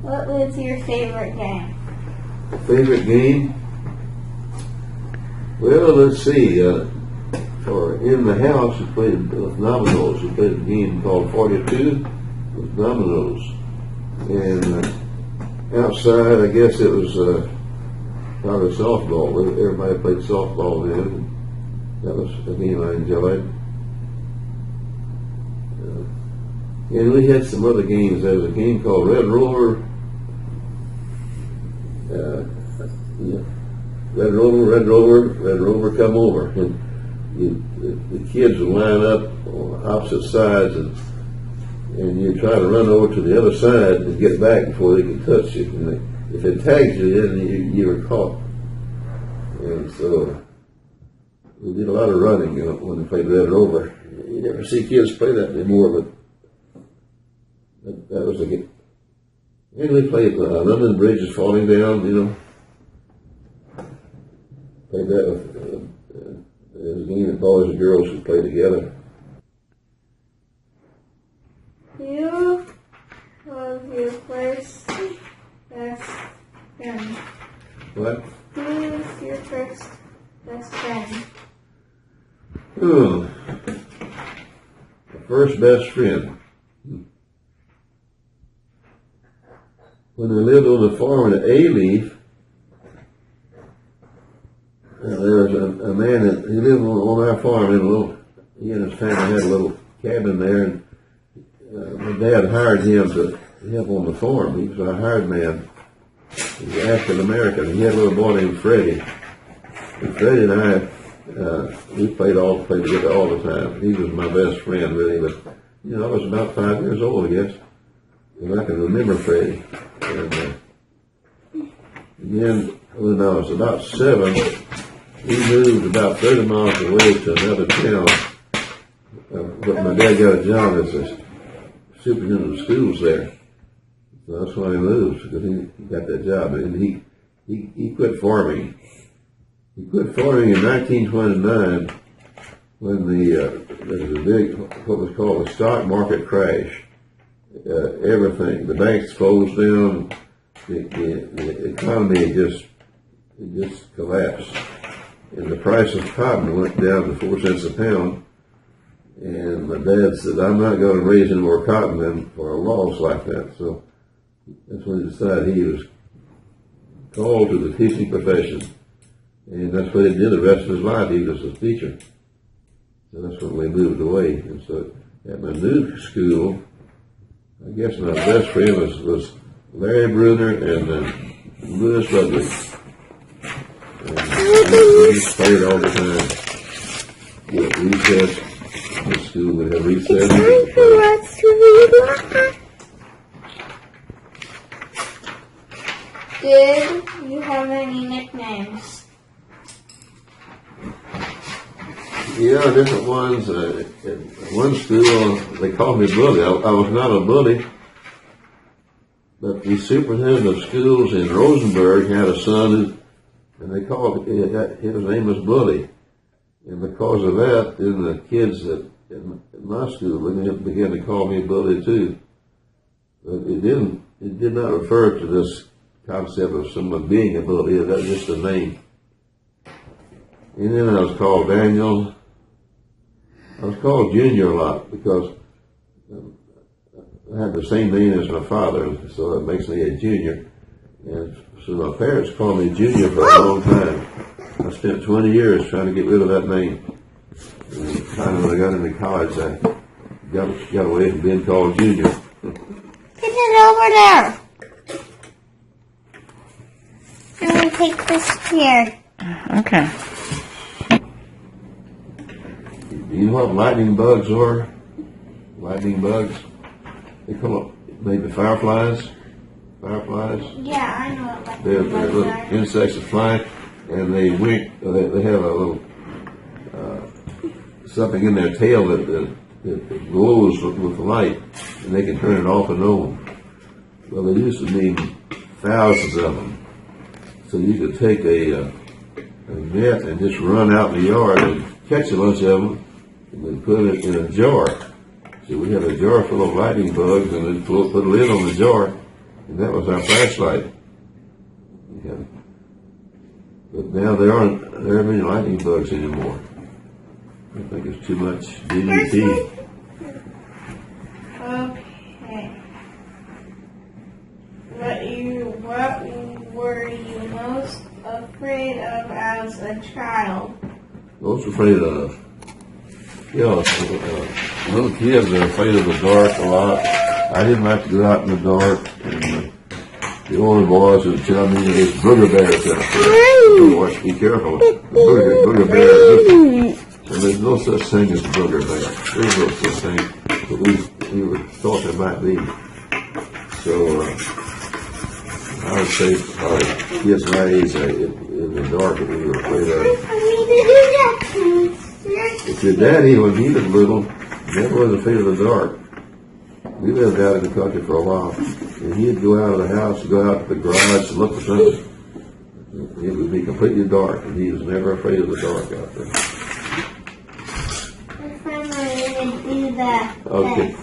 what was your favorite game? Favorite game? Well, let's see. For in the house, we played with dominoes. We played a game called 42 with dominoes. And outside, I guess it was probably softball. Everybody played softball then. That was a game I enjoyed. And we had some other games. There was a game called Red Rover. Red Rover, come over. And the kids would line up on opposite sides, and you try to run over to the other side and get back before they could touch you. And if it tags you, then you were caught. And so we did a lot of running when we played Red Rover. You never see kids play that anymore, but that was a game. And we played London Bridge is Falling Down, Played that with a game that boys and girls who play together. Who was your first best friend? What? Who was your first best friend? The first best friend. When we lived on the farm in A-Leaf, there was a man that he lived on our farm he and his family had a little cabin there, and my dad hired him to help on the farm. He was a hired man. He was African American. He had a little boy named Freddie. And Freddie and I, we played together all the time. He was my best friend, really. But I was about 5 years old, I guess, and I can remember Freddie. And then when I was about 7, we moved about 30 miles away to another town. But my dad got a job as a superintendent of schools there. So that's why he moved, because he got that job. And he quit farming. He quit farming in 1929 when there was a big, what was called a stock market crash. Everything, the banks closed down, the economy just collapsed. And the price of cotton went down to 4 cents a pound. And my dad said, I'm not going to raise any more cotton then for a loss like that. So that's when he decided he was called to the teaching profession. And that's what he did the rest of his life. He was a teacher. So that's when we moved away. And so at my new school, I guess my best friend was Larry Bruner and Louis Ludwig. And we just played all the time. At recess, the school would have recess. Did you have any nicknames? Yeah, different ones. At one school, they called me Bully. I was not a bully, but the superintendent of schools in Rosenberg had a son, and they called his name was Bully. And because of that, then the kids in my school began to call me Bully too. But it did not refer to this concept of someone being a bully. That was just a name. And then I was called Daniel. I was called Junior a lot because I had the same name as my father, so that makes me a junior. And so my parents called me Junior for a long time. I spent 20 years trying to get rid of that name. And finally, when I got into college, I got away from being called Junior. Get it over there. I'm going to take this here. Okay. Do you know what lightning bugs are? Lightning bugs? They come up, maybe fireflies? Fireflies? Yeah, I know what They're lightning bugs little are. insects that fly, and they wink. They have a little something in their tail that glows with light, and they can turn it off and on. Well, there used to be thousands of them. So you could take a net and just run out in the yard and catch a bunch of them, and then put it in a jar. So we had a jar full of lightning bugs, and then put a lid on the jar, and that was our flashlight. Yeah. But now there aren't many lightning bugs anymore. I think it's too much DDT. Okay. What were you most afraid of as a child? Most afraid of, little kids are afraid of the dark a lot. I didn't like to go out in the dark, and the older boys would tell me there's booger bears out there. Boys, be careful. The booger bears. And there's no such thing as a booger bear. There's no such thing, but we thought there might be. So I would say probably kids my age in the dark that we were afraid of. If your daddy, when he was little, never was afraid of the dark. We lived out in the country for a while, and he'd go out of the house, go out to the garage, and look for things. It would be completely dark, and he was never afraid of the dark out there. Next time I'm going to do that. Okay.